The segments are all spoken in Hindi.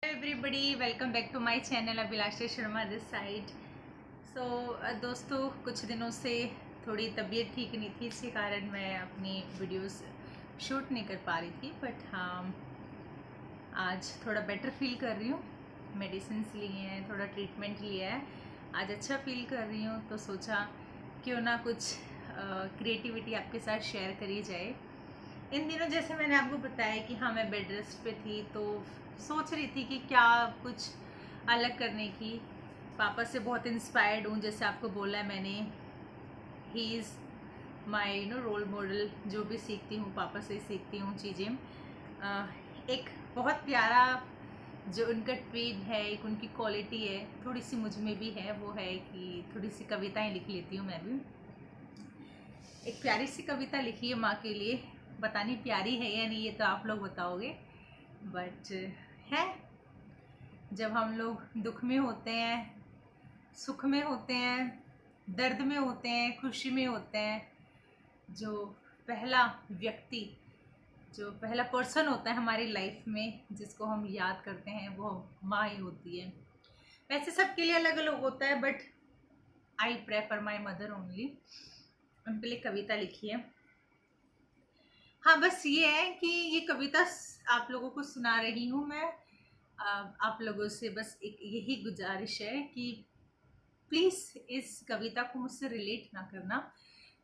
Everybody welcome back to my channel Abhilasha Sharma this side. दोस्तों, कुछ दिनों से थोड़ी तबीयत ठीक नहीं थी, इसके कारण मैं अपनी वीडियोस शूट नहीं कर पा रही थी। बट हाँ, आज थोड़ा बेटर फील कर रही हूँ। मेडिसिन लिए हैं, थोड़ा ट्रीटमेंट लिया है, आज अच्छा फील कर रही हूँ। तो सोचा क्यों ना कुछ क्रिएटिविटी आपके साथ शेयर करी जाए। इन दिनों जैसे मैंने आपको बताया कि हाँ, मैं बेड रेस्ट पे थी, तो सोच रही थी कि क्या कुछ अलग करने की। पापा से बहुत इंस्पायर्ड हूँ, जैसे आपको बोला है मैंने, he is my role model. जो भी सीखती हूँ पापा से सीखती हूँ चीज़ें। एक बहुत प्यारा जो उनका ट्वीट है, एक उनकी क्वालिटी है, थोड़ी सी मुझ में भी है, वो है कि थोड़ी सी कविताएं लिख लेती हूँ मैं भी। एक प्यारी सी कविता लिखी है माँ के लिए। पता नहीं प्यारी है या नहीं, ये तो आप लोग बताओगे, बट है। जब हम लोग दुख में होते हैं, सुख में होते हैं, दर्द में होते हैं, खुशी में होते हैं, जो पहला व्यक्ति, जो पहला पर्सन होता है हमारी लाइफ में जिसको हम याद करते हैं, वो माँ ही होती है। वैसे सबके लिए अलग अलग होता है, but I prefer my mother only. उनके लिए कविता लिखी है। हाँ, बस ये है कि ये कविता आप लोगों को सुना रही हूँ मैं। आप लोगों से बस एक यही गुजारिश है कि प्लीज़ इस कविता को मुझसे रिलेट ना करना,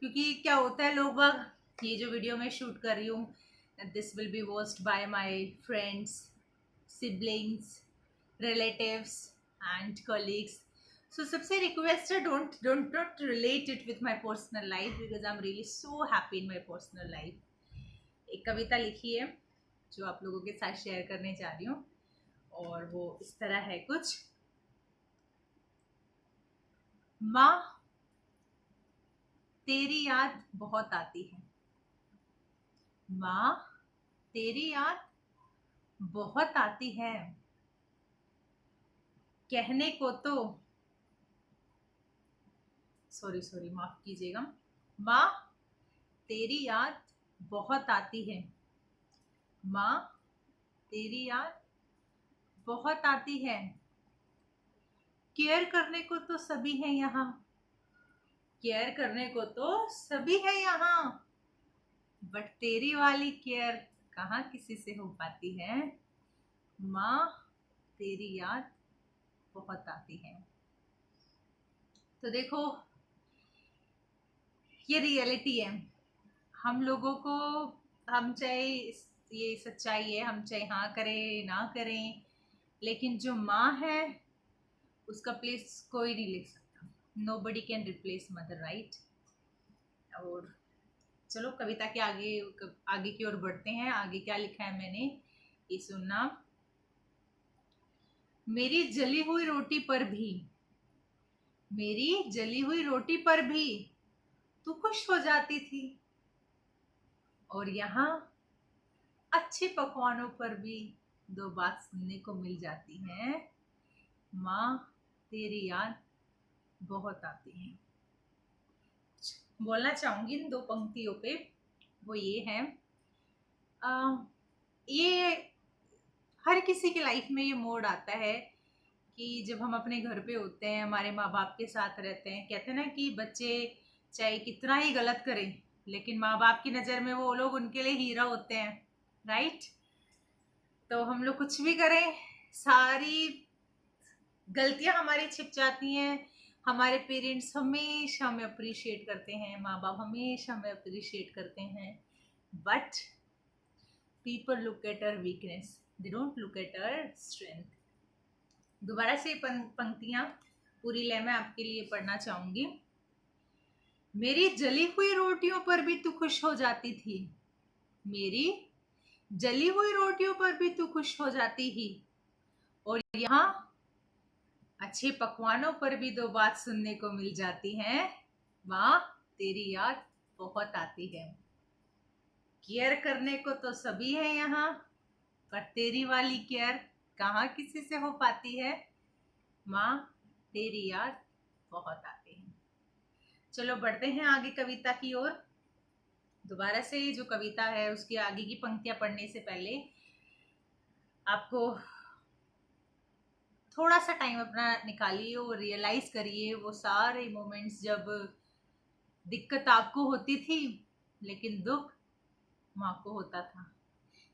क्योंकि क्या होता है, लोग बाग ये जो वीडियो मैं शूट कर रही हूँ, this will be watched bye my friends, siblings, relatives and colleagues. So सबसे रिक्वेस्ट है, don't relate it with my personal life because I'm really so happy in my personal life. एक कविता लिखी है जो आप लोगों के साथ शेयर करने जा रही हूँ, और वो इस तरह है कुछ। माँ, तेरी याद बहुत आती है। माँ, तेरी याद बहुत आती है। कहने को तो सॉरी माफ कीजिएगा। माँ, तेरी याद बहुत आती है। माँ, तेरी याद बहुत आती है। केयर करने को तो सभी है यहाँ। केयर करने को तो सभी है यहाँ, बट तेरी वाली केयर कहाँ किसी से हो पाती है। माँ, तेरी याद बहुत आती है। तो देखो, ये रियलिटी है हम लोगों को। हम चाहे ये सच्चाई है, हम चाहे हाँ करें ना करें, लेकिन जो माँ है उसका प्लेस कोई नहीं ले सकता। Nobody can replace mother, right. और चलो कविता के आगे आगे की ओर बढ़ते हैं। आगे क्या लिखा है मैंने, ये सुनना। मेरी जली हुई रोटी पर भी, मेरी जली हुई रोटी पर भी तू खुश हो जाती थी, और यहाँ अच्छे पकवानों पर भी दो बात सुनने को मिल जाती है। माँ, तेरी याद बहुत आती है। बोलना चाहूंगी इन दो पंक्तियों पे, वो ये है, ये हर किसी की लाइफ में ये मोड आता है कि जब हम अपने घर पे होते हैं, हमारे माँ बाप के साथ रहते हैं। कहते हैं ना कि बच्चे चाहे कितना ही गलत करें, लेकिन माँ बाप की नज़र में वो लोग उनके लिए हीरा होते हैं, राइट। तो हम लोग कुछ भी करें, सारी गलतियां हमारी छिप जाती हैं। हमारे पेरेंट्स हमेशा हमें अप्रिशिएट करते हैं, माँ बाप हमेशा हमें अप्रिशिएट करते हैं, but people look at our weakness, they don't look at our strength. दोबारा से पंक्तियां पूरी लय में आपके लिए पढ़ना चाहूंगी। मेरी जली हुई रोटियों पर भी तू खुश हो जाती थी। मेरी जली हुई रोटियों पर भी तू खुश हो जाती ही, और यहाँ अच्छे पकवानों पर भी दो बात सुनने को मिल जाती है। माँ, तेरी याद बहुत आती है। केयर करने को तो सभी है यहाँ, पर तेरी वाली केयर कहाँ किसी से हो पाती है। माँ, तेरी याद बहुत आती है। चलो बढ़ते हैं आगे कविता की ओर। दोबारा से जो कविता है उसकी आगे की पंक्तियां पढ़ने से पहले आपको थोड़ा सा टाइम अपना निकालिए और रियलाइज करिए वो सारे मोमेंट्स जब दिक्कत आपको होती थी लेकिन दुख माँ को होता था।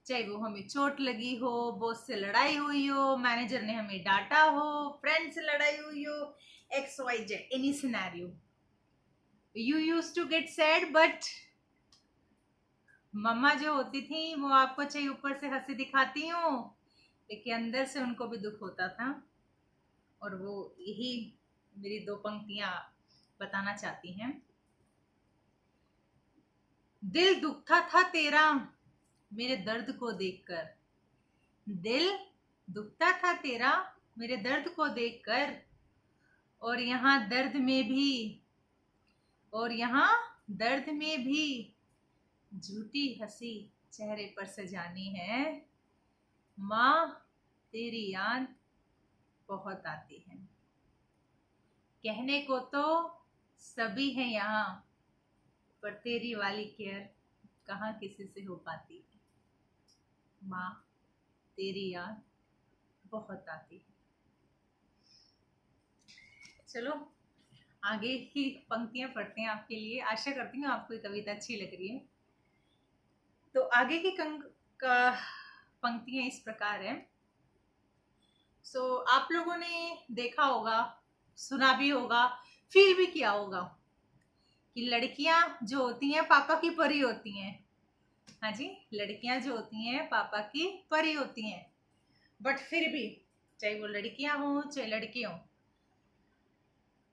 चाहे वो हमें चोट लगी हो, बॉस से लड़ाई हुई हो, मैनेजर ने हमें डांटा हो, फ्रेंड से लड़ाई हुई हो, X Y Z any scenario, you use to get sad, but mamma जो होती थी वो आपको चाहे ऊपर से हंसी दिखाती हो लेकिन अंदर से उनको भी दुख होता था। और वो यही मेरी दो पंक्तियां बताना चाहती हैं। दिल दुखता था तेरा मेरे दर्द को देखकर, दिल दुखता था तेरा मेरे दर्द को देखकर, और यहाँ दर्द में भी, और यहाँ दर्द में भी झूठी हंसी चेहरे पर सजानी है। माँ तेरी याद बहुत आती है। कहने को तो सभी है यहाँ, पर तेरी वाली केयर कहाँ किसी से हो पाती है। माँ तेरी याद बहुत आती है। चलो आगे की पंक्तियां पढ़ते हैं आपके लिए। आशा करती हूँ आपको ये कविता अच्छी लग रही है। तो आगे की पंक्तियां इस प्रकार है। आप लोगों ने देखा होगा, सुना भी होगा, फील भी किया होगा कि लड़कियां जो होती हैं पापा की परी होती हैं। हाँ जी, लड़कियां जो होती हैं पापा की परी होती हैं, बट फिर भी चाहे वो लड़कियां हो चाहे लड़के हो,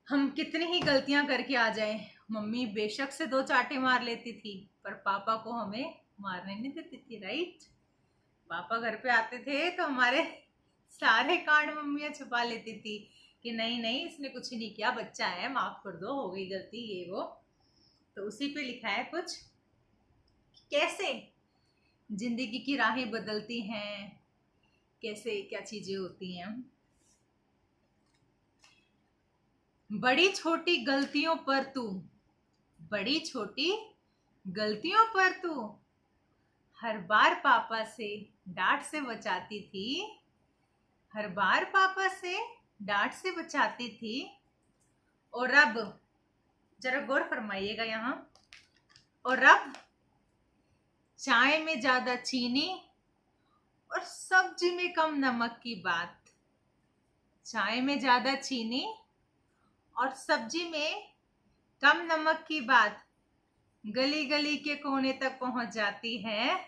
हम कितनी ही गलतियां करके आ जाए, मम्मी बेशक से दो चांटे मार लेती थी पर पापा को हमें मारने नहीं देती थी, राइट। पापा घर पे आते थे तो हमारे सारे कांड मम्मियाँ छुपा लेती थी कि नहीं नहीं इसने कुछ नहीं किया, बच्चा है, माफ कर दो, हो गई गलती, ये वो। तो उसी पे लिखा है कुछ, कैसे जिंदगी की राहें बदलती हैं, कैसे क्या चीजें होती हैं। बड़ी छोटी गलतियों पर तू, बड़ी छोटी गलतियों पर तू हर बार पापा से डांट से बचाती थी, हर बार पापा से डांट से बचाती थी। और अब जरा गौर फरमाइएगा यहाँ, और अब चाय में ज्यादा चीनी और सब्जी में कम नमक की बात, चाय में ज्यादा चीनी और सब्जी में कम नमक की बात गली गली के कोने तक पहुंच जाती है।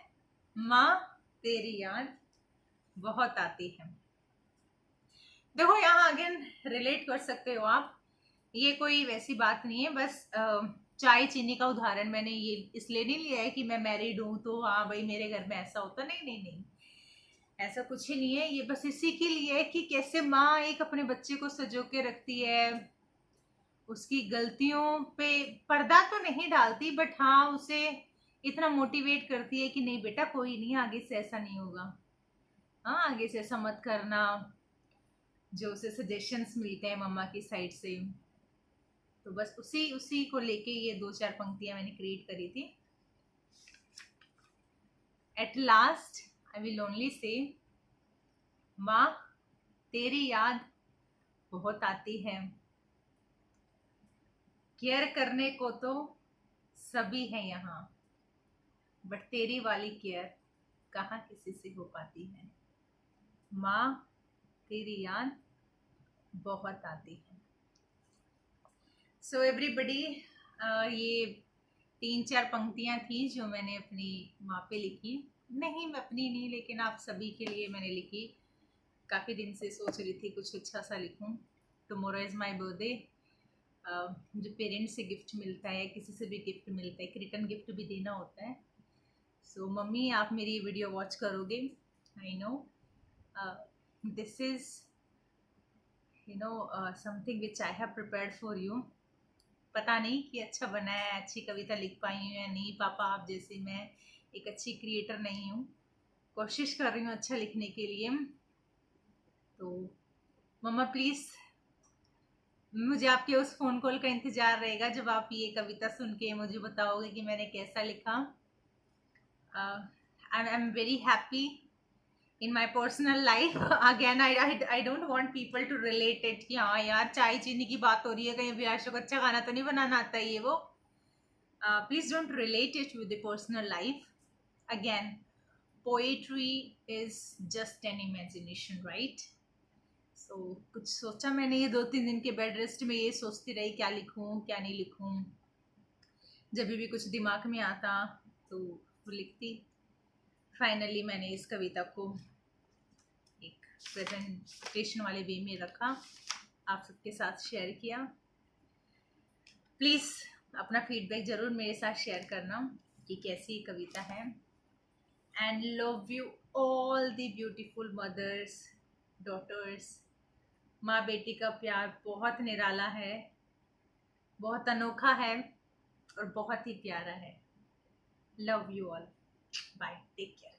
माँ तेरी याद बहुत आती है। देखो यहाँ अगेन रिलेट कर सकते हो आप, ये कोई वैसी बात नहीं है, बस चाय चीनी का उदाहरण मैंने ये इसलिए नहीं लिया है कि मैं मैरिड हूँ तो हाँ भाई मेरे घर में ऐसा होता, नहीं नहीं नहीं, ऐसा कुछ ही नहीं है। ये बस इसी के लिए है कि कैसे माँ एक अपने बच्चे को सजो के रखती है, उसकी गलतियों पे पर्दा तो नहीं डालती बट हाँ उसे इतना मोटिवेट करती है कि नहीं बेटा कोई नहीं, आगे से ऐसा नहीं होगा, हाँ आगे से ऐसा मत करना, जो उसे सजेशंस मिलते हैं मम्मा की साइड से। तो बस उसी उसी को लेके ये दो चार पंक्तियां मैंने क्रिएट करी थी। At last I will only say, माँ तेरी याद बहुत आती है, केयर करने को तो सभी है यहाँ, बट तेरी वाली केयर कहाँ किसी से हो पाती है। माँ तेरी याद बहुत आती है। सो एवरीबडी, ये 3-4 पंक्तियां थी जो मैंने अपनी माँ पे लिखी, नहीं मैं अपनी नहीं लेकिन आप सभी के लिए मैंने लिखी। काफ़ी दिन से सोच रही थी कुछ अच्छा सा लिखूं। टुमारो इज़ माय बर्थडे, जो पेरेंट्स से गिफ्ट मिलता है, किसी से भी गिफ्ट मिलता है, एक रिटर्न गिफ्ट भी देना होता है। सो मम्मी आप मेरी वीडियो वॉच करोगे, I know this is something which I have prepared for you. पता नहीं कि अच्छा बना है, अच्छी कविता लिख पाई हूँ या नहीं, पापा आप जैसे मैं एक अच्छी क्रिएटर नहीं हूँ, कोशिश कर रही हूँ अच्छा लिखने के लिए। तो मम्मा प्लीज़ मुझे आपके उस फ़ोन कॉल का इंतज़ार रहेगा जब आप ये कविता सुन के मुझे बताओगे कि मैंने कैसा लिखा। I am very happy in my personal life. Again, I don't want people to relate it कि हाँ यार चाय चीनी की बात हो रही है, कहीं वियाशों को अच्छा खाना तो नहीं बनाना आता है ये वो. Please don't relate it with the personal life. Again, poetry is just an imagination, right? So कुछ सोचा मैंने ये 2-3 दिन के बेड रेस्ट में, ये सोचती रही क्या लिखूं क्या नहीं लिखूं. जब भी कुछ दिमाग में आता तो वो लिखती. फाइनली मैंने इस कविता को एक प्रेजेंटेशन वाले वे में रखा, आप सबके साथ शेयर किया. प्लीज़ अपना फीडबैक ज़रूर मेरे साथ शेयर करना कि कैसी कविता है. And love you all the beautiful mothers, daughters. माँ बेटी का प्यार बहुत निराला है, बहुत अनोखा है और बहुत ही प्यारा है. Love you all. Bye, take care.